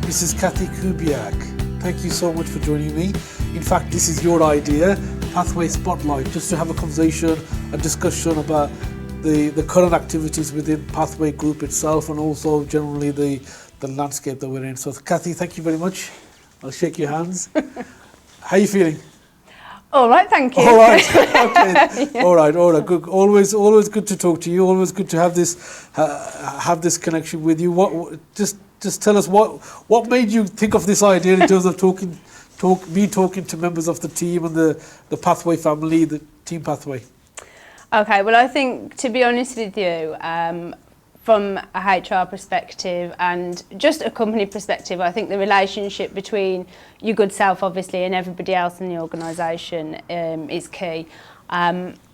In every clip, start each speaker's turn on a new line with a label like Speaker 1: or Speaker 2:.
Speaker 1: Mrs. Cathy Kubiak. Thank you so much for joining me. In fact, this is your idea, Pathway Spotlight, just to have a conversation, a discussion about the current activities within Pathway Group itself and also generally the landscape that we're in. So Cathy, thank you very much. I'll shake your hands. How are you feeling?
Speaker 2: All right, thank you.
Speaker 1: All right, okay. Yeah. All right. Good. Always good to talk to you. Always good to have this connection with you. Just tell us what made you think of this idea in terms of talking to members of the team and the Pathway family, the team Pathway.
Speaker 2: Okay. Well, I think, to be honest with you, from a HR perspective and just a company perspective, I think the relationship between your good self, obviously, and everybody else in the organisation is key.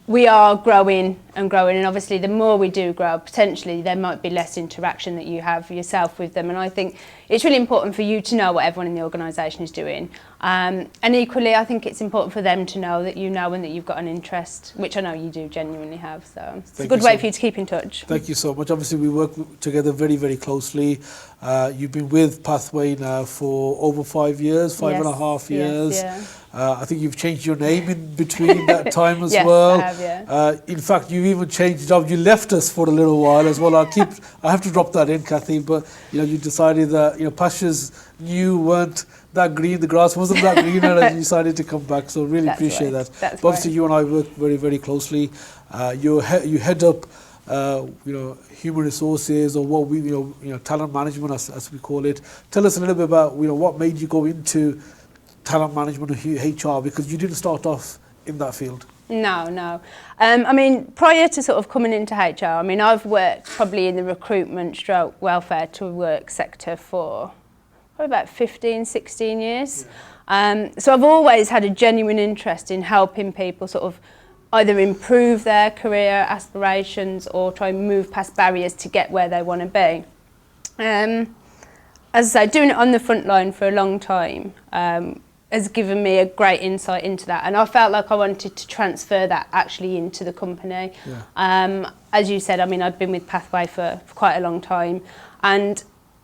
Speaker 2: We are growing, and obviously the more we do grow, potentially there might be less interaction that you have yourself with them, and I think it's really important for you to know what everyone in the organisation is doing, and equally I think it's important for them to know that you know and that you've got an interest, which I know you do genuinely have, so it's a good way for you to keep in touch.
Speaker 1: Thank you so much. Obviously we work together very, very closely. You've been with Pathway now for over 5 years, five and a half years.
Speaker 2: Yes,
Speaker 1: I think you've changed your name in between that time as
Speaker 2: yes,
Speaker 1: well.
Speaker 2: I have, yeah.
Speaker 1: In fact, you even changed job. You left us for a little while as well. I have to drop that in, Cathy. But you decided that pastures new weren't that green. The grass wasn't that greener, and you decided to come back. So really appreciate that.
Speaker 2: That's
Speaker 1: but obviously, you and I work very, very closely. You head up, human resources, or what we, talent management as we call it. Tell us a little bit about what made you go into talent management or HR, because you didn't start off in that field.
Speaker 2: No. I mean, prior to sort of coming into HR, I mean, I've worked probably in the recruitment / welfare to work sector for probably about 15, 16 years. Yeah. So I've always had a genuine interest in helping people sort of either improve their career aspirations or try and move past barriers to get where they want to be. As I say, doing it on the front line for a long time has given me a great insight into that, and I felt like I wanted to transfer that actually into the company. Yeah. As you said, I mean, I'd been with Pathway for quite a long time, and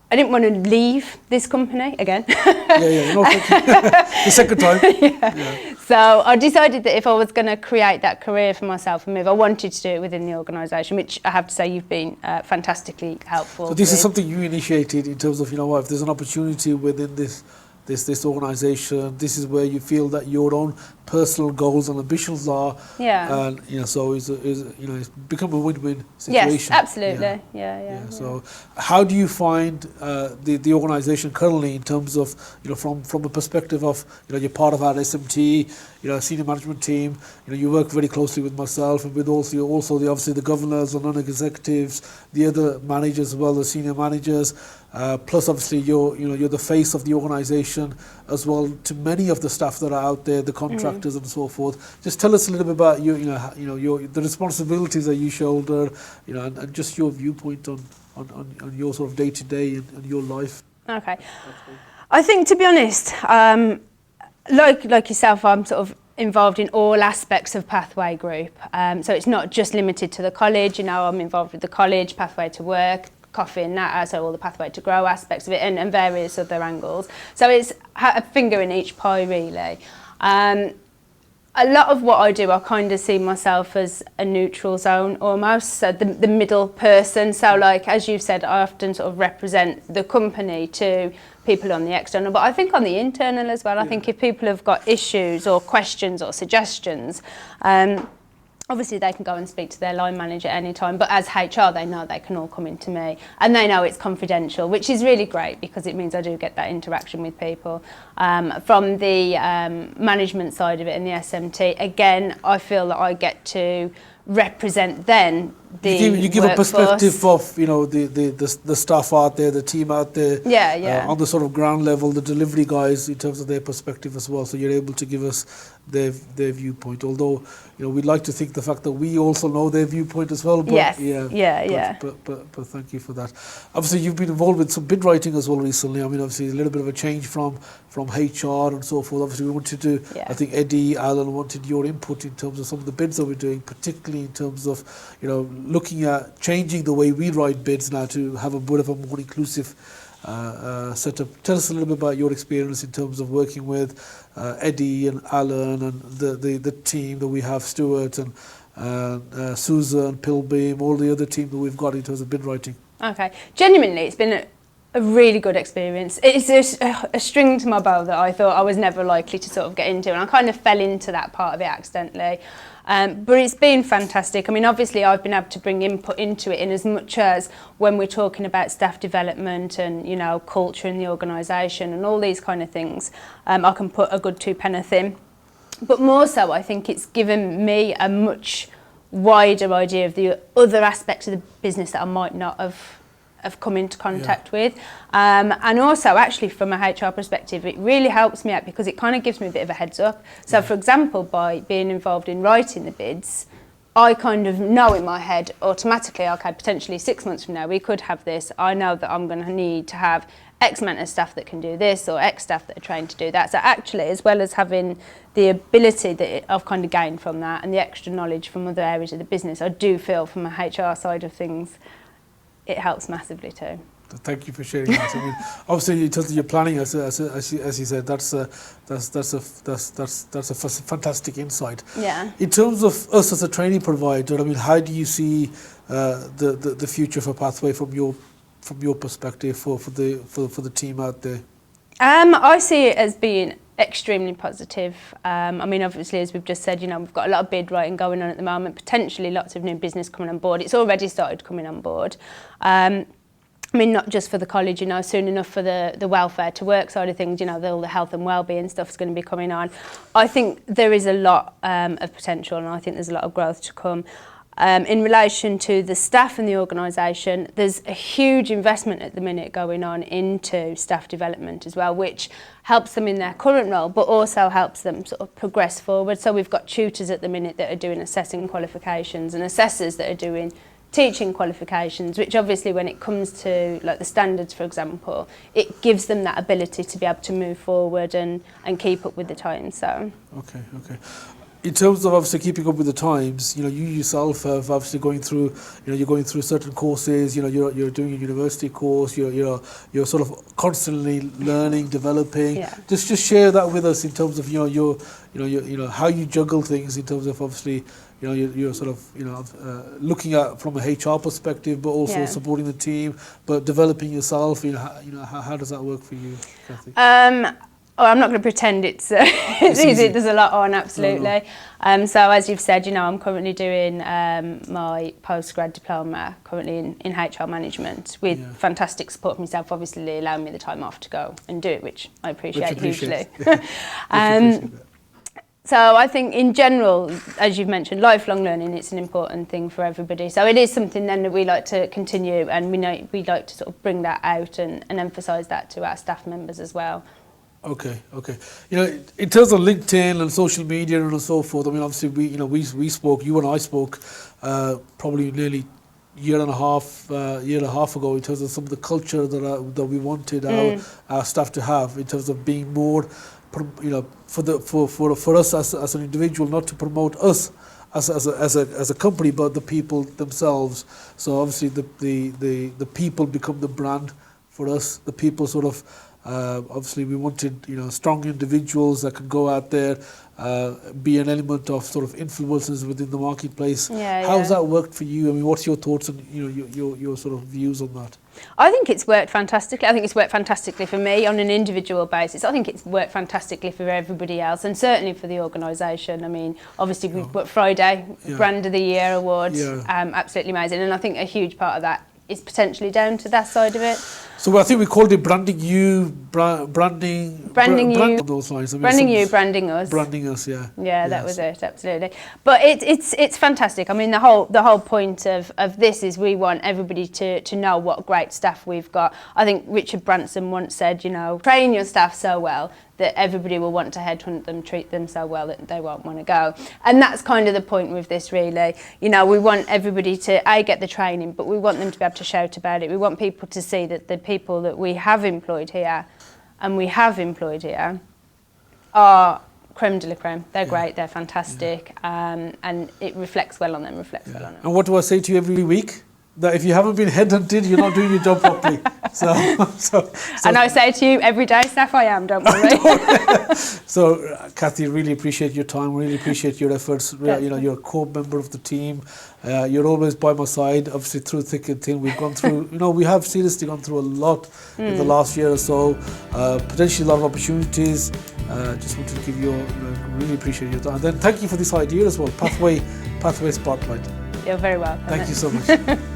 Speaker 2: I didn't want to leave this company again.
Speaker 1: No, the second time.
Speaker 2: Yeah. So I decided that if I was going to create that career for myself and move, I wanted to do it within the organisation, which I have to say you've been fantastically helpful.
Speaker 1: So this is something you initiated in terms of, if there's an opportunity within this organisation, this is where you feel that your own personal goals and ambitions are. Yeah. And so it's become a win-win situation.
Speaker 2: Yes, absolutely. Yeah.
Speaker 1: So how do you find the organisation currently in terms of from a perspective of you're part of our SMT, senior management team, you work very closely with myself and with also obviously the governors and non-executives, the other managers as well, the senior managers, plus obviously you're the face of the organisation as well to many of the staff that are out there, the contractors and so forth. Just tell us a little bit about the responsibilities that you shoulder, and just your viewpoint on your sort of day to day and your life.
Speaker 2: Okay, I think, to be honest, like yourself, I'm sort of involved in all aspects of Pathway Group. So it's not just limited to the college. I'm involved with the college, Pathway to Work, Coffee and Natter, so all the Pathway to Grow aspects of it, and various other angles. So it's a finger in each pie, really. A lot of what I do, I kind of see myself as a neutral zone almost, so the middle person. So like, as you said, I often sort of represent the company to people on the external, but I think on the internal as well. I think if people have got issues or questions or suggestions, obviously they can go and speak to their line manager at any time, but as HR they know they can all come into me, and they know it's confidential, which is really great because it means I do get that interaction with people. From the management side of it and the SMT, again, I feel that I get to represent then the
Speaker 1: you give a perspective of the staff out there, the team out there, on the sort of ground level, the delivery guys in terms of their perspective as well. So you're able to give us their viewpoint. Although we'd like to think the fact that we also know their viewpoint as well. But, But thank you for that. Obviously, you've been involved with some bid writing as well recently. I mean, obviously a little bit of a change from HR and so forth. Obviously, we wanted to. I think Eddie Allen wanted your input in terms of some of the bids that we're doing, particularly in terms of looking at changing the way we write bids now to have a bit of a more inclusive setup. Tell us a little bit about your experience in terms of working with Eddie and Alan and the team that we have, Stuart and Susan, Pilbeam, all the other team that we've got in terms of bid writing.
Speaker 2: Okay, genuinely, it's been a really good experience. It's a string to my bow that I thought I was never likely to sort of get into, and I kind of fell into that part of it accidentally. But it's been fantastic. I mean, obviously, I've been able to bring input into it in as much as when we're talking about staff development and, you know, culture in the organisation and all these kind of things. I can put a good two-penneth in. But more so, I think it's given me a much wider idea of the other aspects of the business that I might not have come into contact with. And also, actually, from a HR perspective, it really helps me out because it kind of gives me a bit of a heads up. So, for example, by being involved in writing the bids, I kind of know in my head automatically, okay, potentially 6 months from now, we could have this. I know that I'm going to need to have X amount of staff that can do this or X staff that are trained to do that. So actually, as well as having the ability that I've kind of gained from that and the extra knowledge from other areas of the business, I do feel from a HR side of things, it helps massively too.
Speaker 1: Thank you for sharing that. I mean, obviously, in terms of your planning, as you said, that's a fantastic insight.
Speaker 2: Yeah.
Speaker 1: In terms of us as a training provider, I mean, how do you see the future for Pathway from your perspective for the team out there?
Speaker 2: I see it as being extremely positive. I mean, obviously, as we've just said, you know, we've got a lot of bid writing going on at the moment, potentially lots of new business coming on board. It's already started coming on board. I mean, not just for the college, you know, soon enough for the welfare to work side of things, you know, all the health and wellbeing stuff is going to be coming on. I think there is a lot of potential, and I think there's a lot of growth to come. In relation to the staff in the organisation, there's a huge investment at the minute going on into staff development as well, which helps them in their current role, but also helps them sort of progress forward. So we've got tutors at the minute that are doing assessing qualifications and assessors that are doing teaching qualifications, which obviously when it comes to like the standards, for example, it gives them that ability to be able to move forward and keep up with the times. So. Okay.
Speaker 1: In terms of obviously keeping up with the times, you know, you yourself have obviously going through, you know, you're going through certain courses, you know, you're doing a university course, you're sort of constantly learning, developing.
Speaker 2: Yeah.
Speaker 1: Just share that with us in terms of, you know, how you juggle things in terms of obviously, you know, you're sort of, you know, looking at from a HR perspective, but also supporting the team, but developing yourself. You know, how does that work for you, Cathy?
Speaker 2: I'm not going to pretend it's easy. There's a lot on, absolutely. No. So as you've said, you know, I'm currently doing my postgrad diploma currently in HR management with fantastic support from myself, obviously allowing me the time off to go and do it, which I appreciate hugely. So I think in general, as you've mentioned, lifelong learning, it's an important thing for everybody. So it is something then that we like to continue, and we like to sort of bring that out and emphasise that to our staff members as well.
Speaker 1: Okay. You know, in terms of LinkedIn and social media and so forth, I mean, obviously we spoke, you and I spoke probably nearly year and a half ago in terms of some of the culture that we wanted our staff to have in terms of being more, you know, for us as an individual, not to promote us as a company, but the people themselves. So obviously the people become the brand for us. The people sort of. Obviously, we wanted, you know, strong individuals that could go out there, be an element of sort of influencers within the marketplace. How's that worked for you? I mean, what's your thoughts and, you know, your sort of views on that?
Speaker 2: I think it's worked fantastically. I think it's worked fantastically for me on an individual basis. I think it's worked fantastically for everybody else, and certainly for the organisation. I mean, obviously we've got Friday Brand of the Year award, absolutely amazing, and I think a huge part of that is potentially down to that side of it.
Speaker 1: So I think we called it branding you, branding those lines. I mean,
Speaker 2: branding us.
Speaker 1: Branding us, yeah.
Speaker 2: Yeah, that was it, absolutely. But it's fantastic. I mean, the whole point of this is we want everybody to know what great staff we've got. I think Richard Branson once said, you know, train your staff so well that everybody will want to headhunt them, treat them so well that they won't want to go. And that's kind of the point with this, really. You know, we want everybody to, get the training, but we want them to be able to shout about it. We want people to see that the people that we have employed here are creme de la creme. They're great, they're fantastic, and it reflects well on them,
Speaker 1: And what do I say to you every week? That if you haven't been headhunted, you're not doing your job properly.
Speaker 2: And I say to you every day, Steph, I am, don't worry.
Speaker 1: So, Cathy, really appreciate your time, really appreciate your efforts. You know, you're a core member of the team. You're always by my side, obviously through thick and thin. We've gone through, you know, we have seriously gone through a lot in the last year or so. Potentially a lot of opportunities. Just wanted to give you, really appreciate your time. And then thank you for this idea as well, Pathway Spotlight.
Speaker 2: You're very welcome.
Speaker 1: Thank you so much.